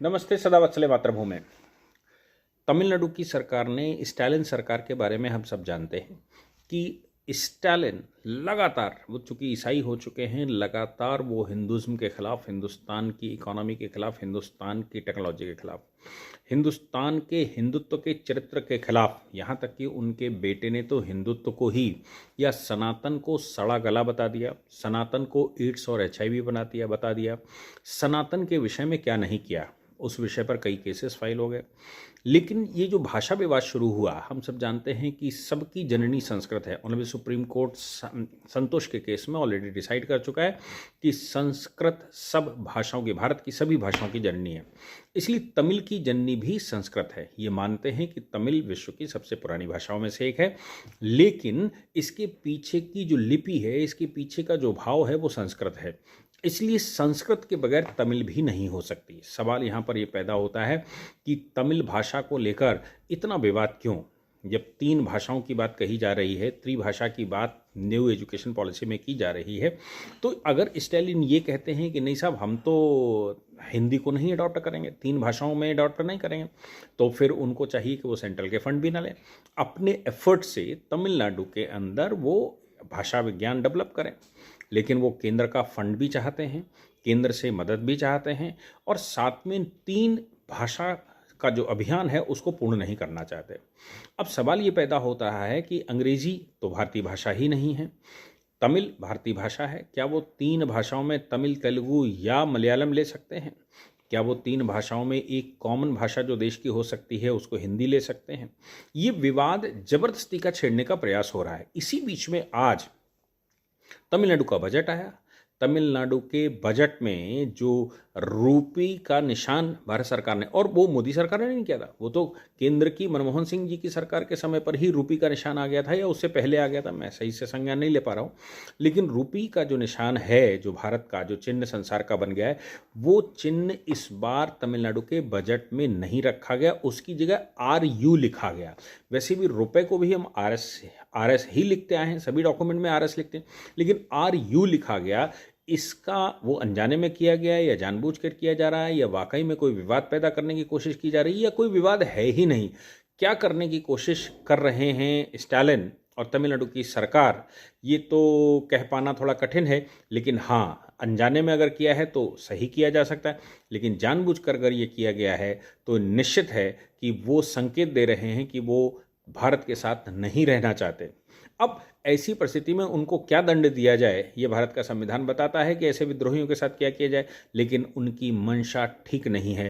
नमस्ते सदावत्सले मातृभूमि। तमिलनाडु की सरकार ने स्टालिन सरकार के बारे में हम सब जानते हैं कि स्टालिन लगातार, वो चूंकि ईसाई हो चुके हैं, लगातार वो हिंदुज़्म के खिलाफ, हिंदुस्तान की इकोनॉमी के खिलाफ, हिंदुस्तान की टेक्नोलॉजी के खिलाफ, हिंदुस्तान के हिंदुत्व के चरित्र के खिलाफ, यहाँ तक कि उनके बेटे ने तो हिंदुत्व को ही या सनातन को सड़ा गला बता दिया, सनातन को एड्स और HIV बता दिया, सनातन के विषय में क्या नहीं किया, उस विषय पर कई केसेस फाइल हो गए। लेकिन ये जो भाषा विवाद शुरू हुआ, हम सब जानते हैं कि सबकी जननी संस्कृत है। ऑनरेबल सुप्रीम कोर्ट संतोष के केस में ऑलरेडी डिसाइड कर चुका है कि संस्कृत सब भाषाओं की, भारत की सभी भाषाओं की जननी है। इसलिए तमिल की जननी भी संस्कृत है। ये मानते हैं कि तमिल विश्व की सबसे पुरानी भाषाओं में से एक है, लेकिन इसके पीछे की जो लिपि है, इसके पीछे का जो भाव है, वो संस्कृत है। इसलिए संस्कृत के बगैर तमिल भी नहीं हो सकती। सवाल यहाँ पर ये पैदा होता है कि तमिल भाषा को लेकर इतना विवाद क्यों? जब 3 भाषाओं की बात कही जा रही है, त्रिभाषा की बात न्यू एजुकेशन पॉलिसी में की जा रही है, तो अगर स्टालिन ये कहते हैं कि नहीं साहब, हम तो हिंदी को नहीं अडॉप्ट करेंगे, 3 भाषाओं में अडॉप्ट नहीं करेंगे, तो फिर उनको चाहिए कि वो सेंट्रल के फंड भी ना लें, अपने एफर्ट से तमिलनाडु के अंदर वो भाषा विज्ञान डेवलप करें। लेकिन वो केंद्र का फंड भी चाहते हैं, केंद्र से मदद भी चाहते हैं, और साथ में 3 भाषा का जो अभियान है उसको पूर्ण नहीं करना चाहते। अब सवाल ये पैदा होता है कि अंग्रेजी तो भारतीय भाषा ही नहीं है, तमिल भारतीय भाषा है, क्या वो 3 भाषाओं में तमिल, तेलुगु या मलयालम ले सकते हैं? क्या वो 3 भाषाओं में एक कॉमन भाषा जो देश की हो सकती है उसको हिंदी ले सकते हैं? ये विवाद जबरदस्ती का छेड़ने का प्रयास हो रहा है। इसी बीच में आज तमिलनाडु का बजट आया। तमिलनाडु के बजट में जो रूपी का निशान भारत सरकार ने, और वो मोदी सरकार ने नहीं किया था, वो तो केंद्र की मनमोहन सिंह जी की सरकार के समय पर ही रूपी का निशान आ गया था, या उससे पहले आ गया था, मैं सही से संज्ञान नहीं ले पा रहा हूँ। लेकिन रूपी का जो निशान है, जो भारत का जो चिन्ह संसार का बन गया है, वो चिन्ह इस बार तमिलनाडु के बजट में नहीं रखा गया, उसकी जगह RU लिखा गया। वैसे भी रुपए को भी हम RS ही लिखते आए हैं, सभी डॉक्यूमेंट में RS लिखते हैं, लेकिन RU लिखा गया। इसका वो अनजाने में किया गया है या जानबूझकर किया जा रहा है, या वाकई में कोई विवाद पैदा करने की कोशिश की जा रही है, या कोई विवाद है ही नहीं? क्या करने की कोशिश कर रहे हैं स्टालिन और तमिलनाडु की सरकार, ये तो कह पाना थोड़ा कठिन है। लेकिन हाँ, अनजाने में अगर किया है तो सही किया जा सकता है, लेकिन जानबूझकर अगर ये किया गया है तो निश्चित है कि वो संकेत दे रहे हैं कि वो भारत के साथ नहीं रहना चाहते। अब ऐसी परिस्थिति में उनको क्या दंड दिया जाए, ये भारत का संविधान बताता है कि ऐसे विद्रोहियों के साथ क्या किया जाए, लेकिन उनकी मंशा ठीक नहीं है।